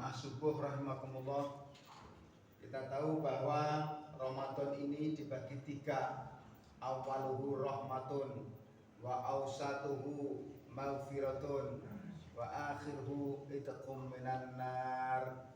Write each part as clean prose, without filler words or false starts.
Jamaah subuh rahimakumullah, kita tahu bahwa Ramadan ini dibagi tiga. Awaluhu rahmatun, wa awsatuhu maghfiratun, wa akhiruhu itqum minan nar.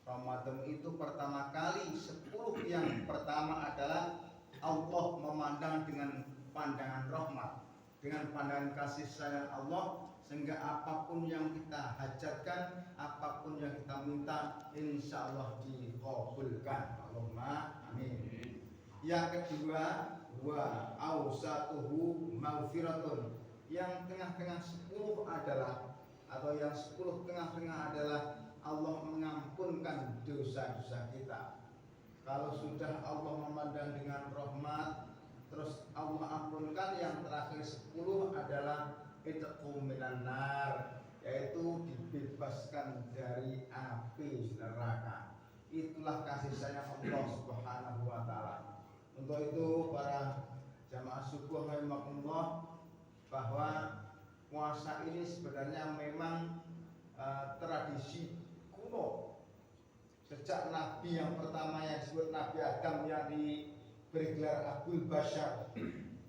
Ramadan itu pertama kali 10 yang pertama adalah Allah memandang dengan pandangan rahmat, dengan pandangan kasih sayang Allah, sehingga apapun yang kita hajatkan, apapun yang kita minta, insya Allah dikabulkan. Allahumma amin. Yang kedua, wa awsatuhu maghfiratun. Yang tengah-tengah 10 adalah, atau yang 10 tengah-tengah adalah Allah mengampunkan dosa-dosa kita. Kalau sudah Allah memandang dengan rahmat, terus Allah ampunkan, yang terakhir 10 adalah itqum minan nar, yaitu dibebaskan dari api neraka. Itulah kasih sayang Allah Subhanahu wa taala. Untuk itu para jamaah subuh rahimakumullah, bahwa puasa ini sebenarnya memang tradisi kuno. Sejak Nabi yang pertama yang disebut Nabi Adam, yang diberi gelar Abul Bashar,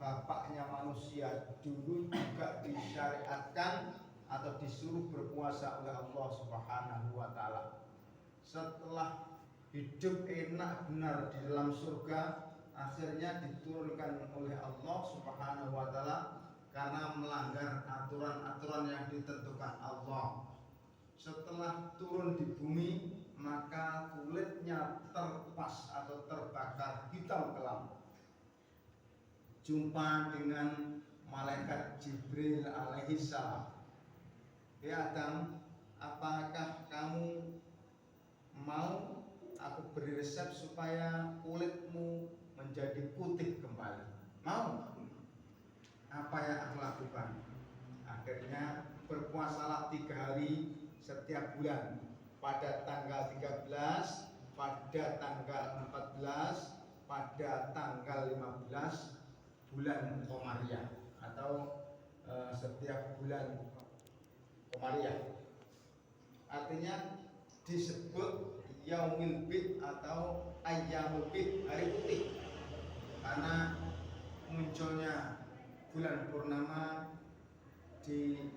bapaknya manusia, dulu juga disyariatkan atau disuruh berpuasa oleh Allah Subhanahu wa taala. Setelah hidup enak benar di dalam surga, akhirnya diturunkan oleh Allah Subhanahu wa taala karena melanggar aturan-aturan yang ditentukan Allah. Setelah turun di bumi, maka kulitnya terpas atau terbakar hitam kelam. Jumpa dengan malaikat Jibril alaihissalam. Ya Adam, apakah kamu mau aku beri resep supaya kulitmu menjadi putih kembali? Mau? Apa yang aku lakukan? Akhirnya berpuasalah 3 hari setiap bulan, pada tanggal 13, pada tanggal 14, pada tanggal 15 bulan Komariah, atau setiap bulan Komariah. Artinya disebut Yaumil Bid atau Ayyamul Bid, hari putih, karena munculnya bulan purnama di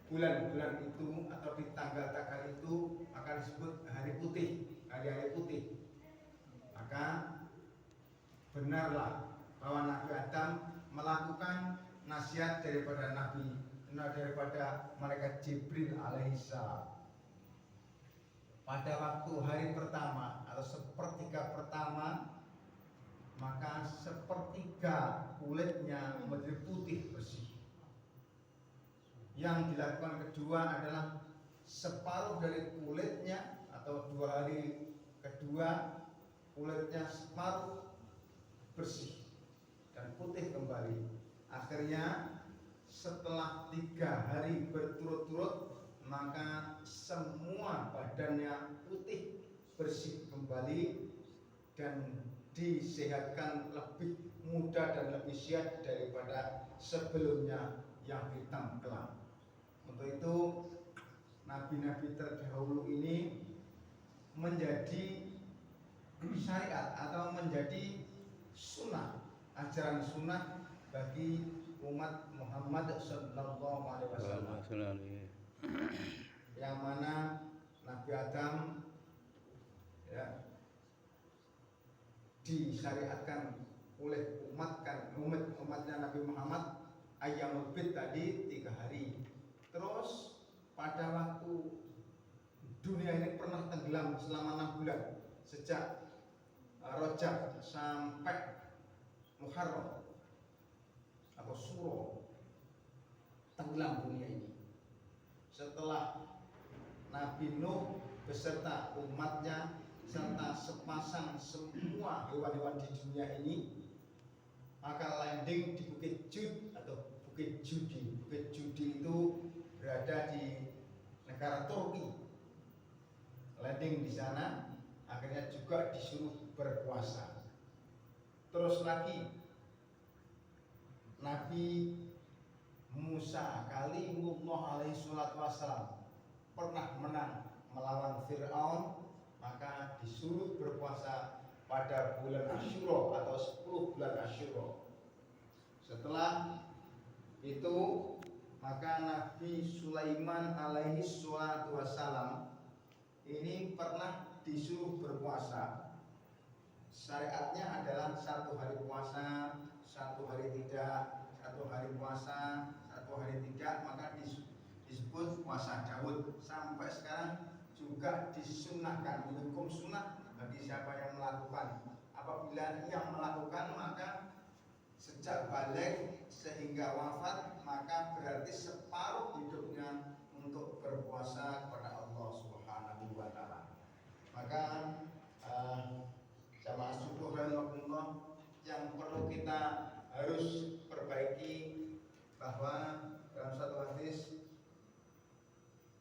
bulan-bulan itu atau di tanggal-tanggal itu akan disebut hari putih, hari-hari putih. Maka benarlah bahwa Nabi Adam melakukan nasihat daripada daripada malaikat Jibril alaihissalam. Pada waktu hari pertama atau sepertiga pertama, maka sepertiga kulitnya menjadi putih bersih. Yang dilakukan kedua adalah separuh dari kulitnya, atau 2 hari kedua kulitnya separuh bersih dan putih kembali. Akhirnya setelah 3 hari berturut-turut, maka semua badannya putih bersih kembali dan disehatkan, lebih muda dan lebih sehat daripada sebelumnya yang hitam kelam. Untuk itu nabi-nabi terdahulu ini menjadi syariat atau menjadi sunnah, ajaran sunnah bagi umat Muhammad sallallahu alaihi wasallam, yang mana Nabi Adam ya disyariatkan oleh umatnya Nabi Muhammad Ayyamul Bid tadi 3 hari. Terus pada waktu dunia ini pernah tenggelam selama 6 bulan, sejak Rajab sampai Muharram atau Suro, tenggelam dunia ini. Setelah Nabi Nuh beserta umatnya serta sepasang semua hewan-hewan di dunia ini, maka landing di Bukit Jud atau Bukit Judi. Bukit Judi itu berada di negara Turki. Landing di sana, akhirnya juga disuruh berpuasa. Terus lagi Nabi Musa kalimullah alaihi salatu wassalam pernah melawan Fir'aun, maka disuruh berpuasa pada bulan Asyura atau 10 bulan Asyura. Setelah itu maka Nabi Sulaiman alaihi salatu wassalam ini pernah disuruh berpuasa. Syariatnya adalah 1 hari puasa, 1 hari tidak, 1 hari puasa, 1 hari tidak, maka disebut puasa Daud. Sampai sekarang juga disunahkan, hukum sunnah bagi siapa yang melakukan. Apabila yang melakukan maka sejak balik sehingga wafat, maka berarti separuh hidupnya untuk berpuasa kepada Allah Subhanahu wa taala. Maka jamaah subuh rahimakumullah, yang perlu kita harus perbaiki bahwa dalam satu hadis,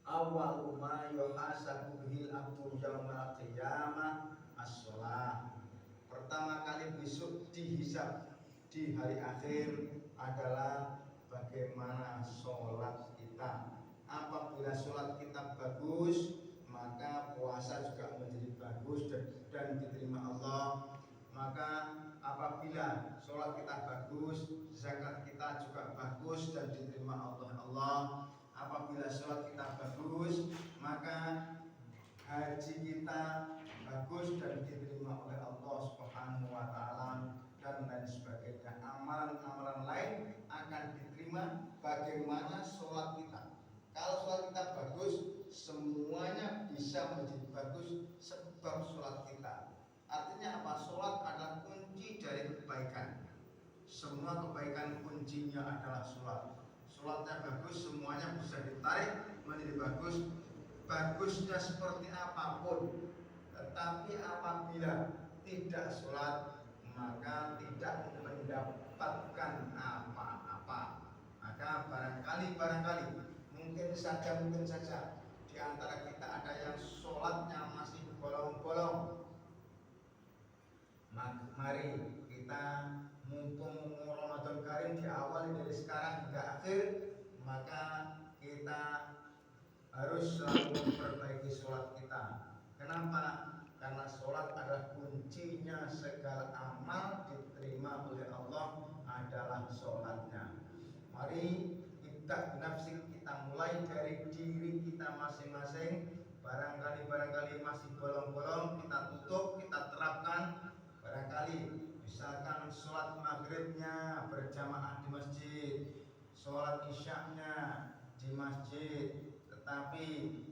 awwalu ma yuhasabu bihil abdu yaumal qiyamah as-shalah. Pertama kali besok dihisab di hari akhir adalah bagaimana sholat kita. Apabila sholat kita bagus, maka puasa juga menjadi bagus dan diterima Allah. Maka apabila sholat kita bagus, zakat kita juga bagus dan diterima Allah. Apabila sholat kita bagus, maka haji kita bagus dan diterima oleh Allah Subhanahu wa taala dan lain sebagainya. Amalan-amalan lain akan diterima bagaimana sholat kita. Kalau sholat kita bagus, semuanya bisa menjadi bagus sebab sholat kita. Artinya apa? Sholat adalah kunci dari kebaikan. Semua kebaikan kuncinya adalah sholat. Sholatnya bagus, semuanya bisa ditarik menjadi bagus. Bagusnya seperti apapun, tetapi apabila tidak sholat, maka tidak mendapatkan apa-apa. Maka barangkali mungkin saja di antara kita ada yang sholatnya masih bolong-bolong. Mari kita mumpung Ramadan Karim diawali dari sekarang hingga akhir, maka kita harus selalu memperbaiki sholat kita. Kenapa? Karena sholat adalah kuncinya segala amal diterima oleh Allah adalah sholatnya. Mari kita nafsi kita mulai dari diri kita masing-masing. Barangkali masih bolong-bolong, kita tutup, kita terapkan. Barangkali misalkan sholat maghribnya berjamaah di masjid, sholat isyaknya di masjid, tetapi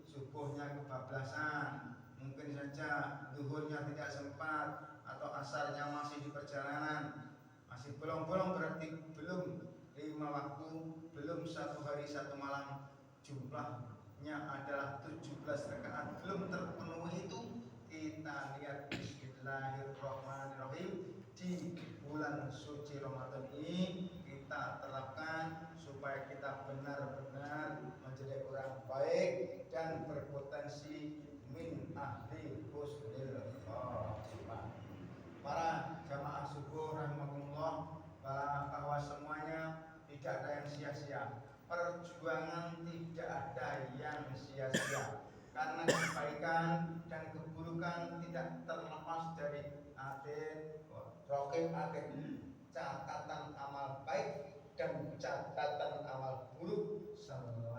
subuhnya kebablasan, mungkin saja zuhurnya tidak sempat, atau asarnya masih di perjalanan, masih bolong-bolong, berarti belum 5 waktu, belum 1 hari 1 malam, jumlahnya adalah 17 rakaat, belum terpenuhi itu. Kita lihat Bismillahirrahmanirrahim di bulan suci Ramadan ini kita terapkan supaya kita benar-benar menjadi orang baik dan berpotensi min ahli husnil khatimah. Para jamaah subuh rahimakumullah, bahwa semuanya tidak ada yang sia-sia. Perjuangan tidak ada yang sia-sia, karena kebaikan dan keburukan tidak terlepas dari catatan amal baik dan catatan amal buruk selalu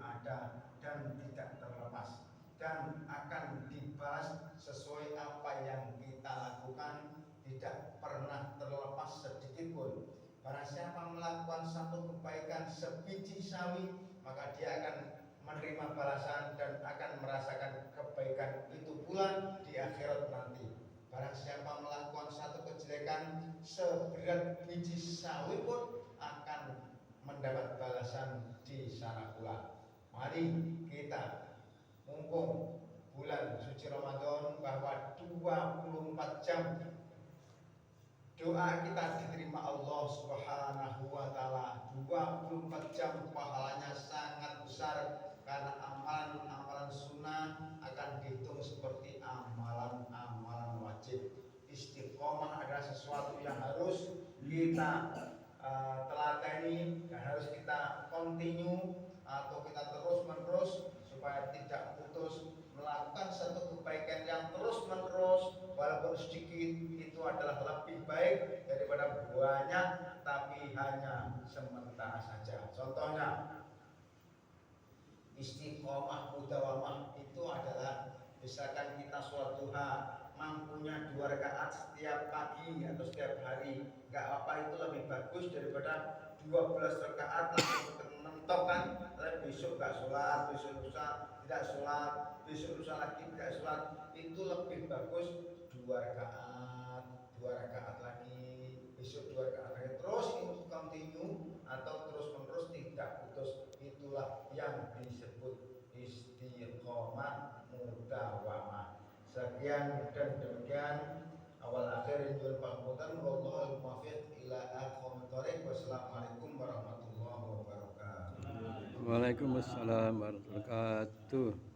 ada dan tidak terlepas, dan akan dibalas sesuai apa yang kita lakukan, tidak pernah terlepas sedikit pun. Barang siapa melakukan satu kebaikan sebiji sawi, maka dia akan menerima balasan dan akan merasakan kebaikan itu pula di akhirat nanti. Barang siapa melakukan satu kejelekan seberat biji sawi pun akan mendapat balasan di sana pula. Mari kita mumpung bulan suci Ramadan bahwa 24 jam doa kita diterima Allah Subhanahu wa taala. 24 jam pahalanya sangat besar, karena amalan-amalan sunnah akan dihitung seperti amalan-amalan wajib. Istiqomah adalah sesuatu yang harus kita teladani dan harus kita continue atau kita terus menerus supaya tidak putus tapi hanya sementara saja. Contohnya istiqomah mudawamah itu adalah misalkan kita sholat duha mampunya 2 rakaat setiap pagi atau setiap hari, nggak apa itu lebih bagus daripada 12 rakaat langsung mentok kan, besok nggak sholat, besok lusa tidak sholat, besok lusa lagi tidak sholat, itu lebih bagus 2 rakaat lagi, besok 2 rakaat lagi, terus itu continue atau terus menerus tidak putus. Itulah yang disebut istiqomah mudawamah. Sekian dan demikian awal akhir Indul Mahmudan wallahul muwaffiq ila aqwamit thoriq. Wassalamualaikum warahmatullahi wabarakatuh. Waalaikumsalam warahmatullahi wabarakatuh.